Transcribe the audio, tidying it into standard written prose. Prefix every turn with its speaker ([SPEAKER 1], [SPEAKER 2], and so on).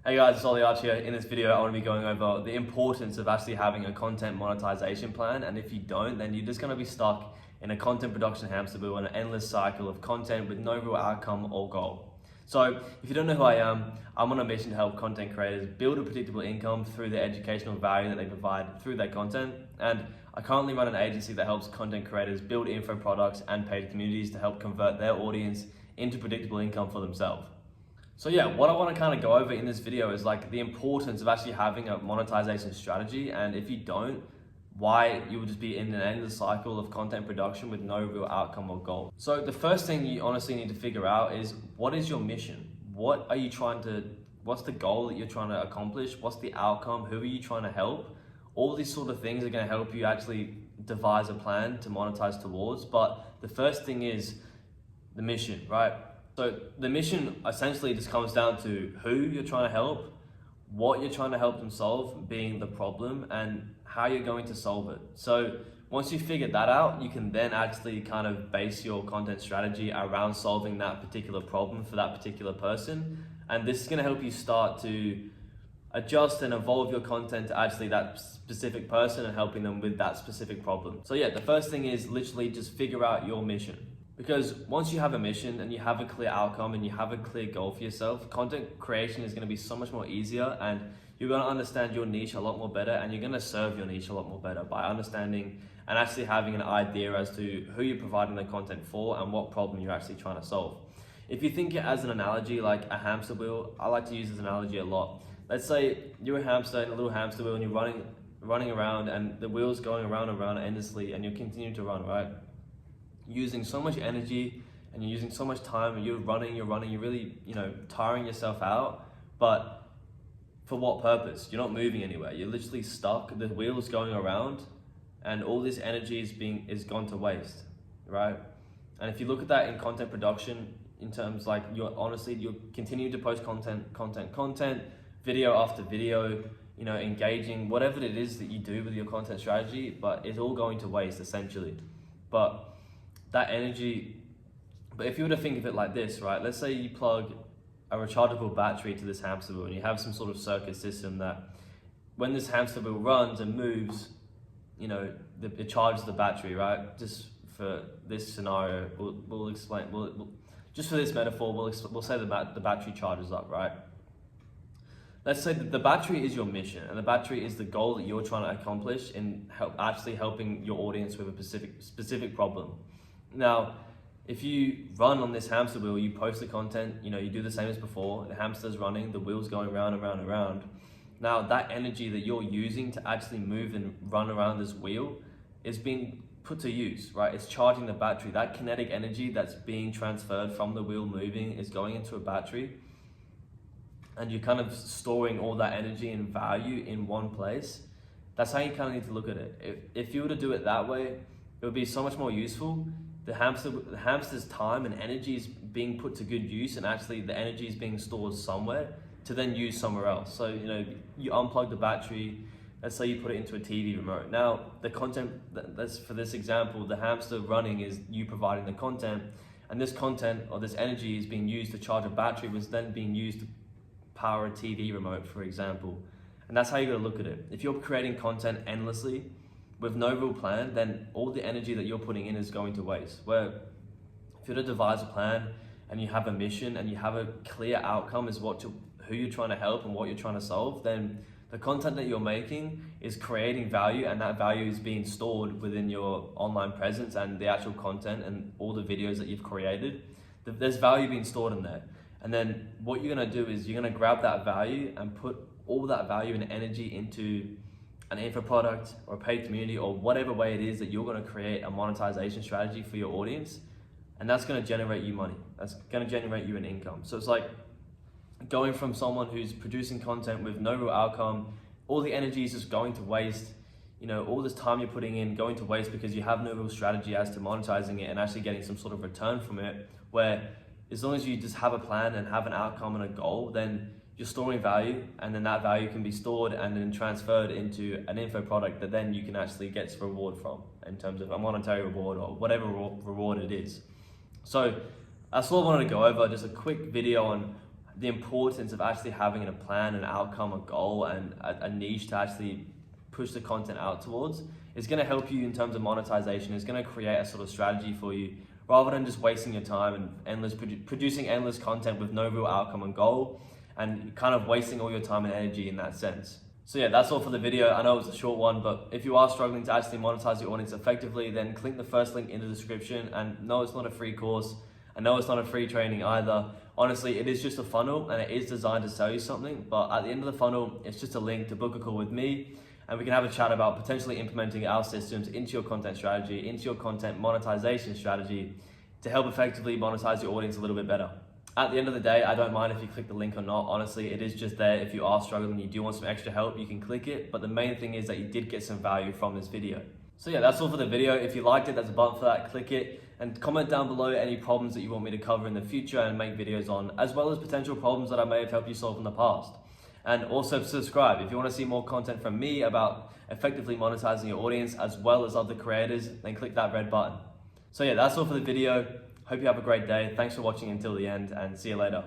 [SPEAKER 1] Hey guys, it's Ollie Arch here. In this video, I want to be going over the importance of actually having a content monetization plan. And if you don't, then you're just going to be stuck in a content production hamster wheel and an endless cycle of content with no real outcome or goal. So if you don't know who I am, I'm on a mission to help content creators build a predictable income through the educational value that they provide through their content. And I currently run an agency that helps content creators build info products and paid communities to help convert their audience into predictable income for themselves. So yeah, what I want to kind of go over in this video is like the importance of actually having a monetization strategy, and if you don't, why you will just be in an endless cycle of content production with no real outcome or goal. So the first thing you honestly need to figure out is, what is your mission? What's the goal that you're trying to accomplish? What's the outcome? Who are you trying to help? All these sort of things are going to help you actually devise a plan to monetize towards. But the first thing is the mission, right? So the mission essentially just comes down to who you're trying to help, what you're trying to help them solve, being the problem, and how you're going to solve it. So once you figure that out, you can then actually kind of base your content strategy around solving that particular problem for that particular person. And this is going to help you start to adjust and evolve your content to actually that specific person and helping them with that specific problem. So yeah, the first thing is literally just figure out your mission. Because once you have a mission and you have a clear outcome and you have a clear goal for yourself, content creation is going to be so much more easier, and you're going to understand your niche a lot more better, and you're going to serve your niche a lot more better by understanding and actually having an idea as to who you're providing the content for and what problem you're actually trying to solve. If you think it as an analogy like a hamster wheel, I like to use this analogy a lot. Let's say you're a hamster in a little hamster wheel and you're running around, and the wheel's going around and around endlessly, and you continue to run, right? Using so much energy and you're using so much time, and you're running, you're really, tiring yourself out. But for what purpose? You're not moving anywhere. You're literally stuck. The wheel's going around, and all this energy is gone to waste, right? And if you look at that in content production, in terms like you're continuing to post content, video after video, engaging, whatever it is that you do with your content strategy, but it's all going to waste essentially. But if you were to think of it like this, right? Let's say you plug a rechargeable battery to this hamster wheel, and you have some sort of circuit system that when this hamster wheel runs and moves, it charges the battery, right? Just for this scenario, we'll explain, just for this metaphor, we'll say the battery charges up, right? Let's say that the battery is your mission, and the battery is the goal that you're trying to accomplish in helping your audience with a specific problem. Now, if you run on this hamster wheel, you post the content, you do the same as before, the hamster's running, the wheel's going round and round and round. Now, that energy that you're using to actually move and run around this wheel is being put to use, right? It's charging the battery. That kinetic energy that's being transferred from the wheel moving is going into a battery, and you're kind of storing all that energy and value in one place. That's how you kind of need to look at it. If you were to do it that way, it would be so much more useful. The hamster's time and energy is being put to good use, and actually the energy is being stored somewhere to then use somewhere else. So, you unplug the battery, let's say you put it into a TV remote. Now, the content, for this example, the hamster running is you providing the content, and this content or this energy is being used to charge a battery, was then being used to power a TV remote, for example. And that's how you got to look at it. If you're creating content endlessly with no real plan, then all the energy that you're putting in is going to waste. Where if you're to devise a plan and you have a mission and you have a clear outcome as who you're trying to help and what you're trying to solve, then the content that you're making is creating value, and that value is being stored within your online presence and the actual content and all the videos that you've created. There's value being stored in there. And then what you're going to do is you're going to grab that value and put all that value and energy into an info product or a paid community or whatever way it is that you're going to create a monetization strategy for your audience. And that's going to generate you money. That's going to generate you an income. So it's like going from someone who's producing content with no real outcome, all the energy is just going to waste, all this time you're putting in going to waste because you have no real strategy as to monetizing it and actually getting some sort of return from it, where as long as you just have a plan and have an outcome and a goal, then you're storing value, and then that value can be stored and then transferred into an info product that then you can actually get a reward from, in terms of a monetary reward or whatever reward it is. So that's all I wanted to go over, just a quick video on the importance of actually having a plan, an outcome, a goal, and a niche to actually push the content out towards is going to help you in terms of monetization. It's going to create a sort of strategy for you rather than just wasting your time and producing endless content with no real outcome and goal, and kind of wasting all your time and energy in that sense. So yeah, that's all for the video. I know it was a short one, but if you are struggling to actually monetize your audience effectively, then click the first link in the description. And no, it's not a free course. I know it's not a free training either. Honestly, it is just a funnel and it is designed to sell you something. But at the end of the funnel, it's just a link to book a call with me, and we can have a chat about potentially implementing our systems into your content strategy, into your content monetization strategy, to help effectively monetize your audience a little bit better. At the end of the day, I don't mind if you click the link or not. Honestly, it is just there. If you are struggling and you do want some extra help, you can click it. But the main thing is that you did get some value from this video. So yeah, that's all for the video. If you liked it, there's a button for that. Click it and comment down below any problems that you want me to cover in the future and make videos on, as well as potential problems that I may have helped you solve in the past. And also subscribe if you want to see more content from me about effectively monetizing your audience as well as other creators, then click that red button. So yeah, that's all for the video. Hope you have a great day. Thanks for watching until the end, and see you later.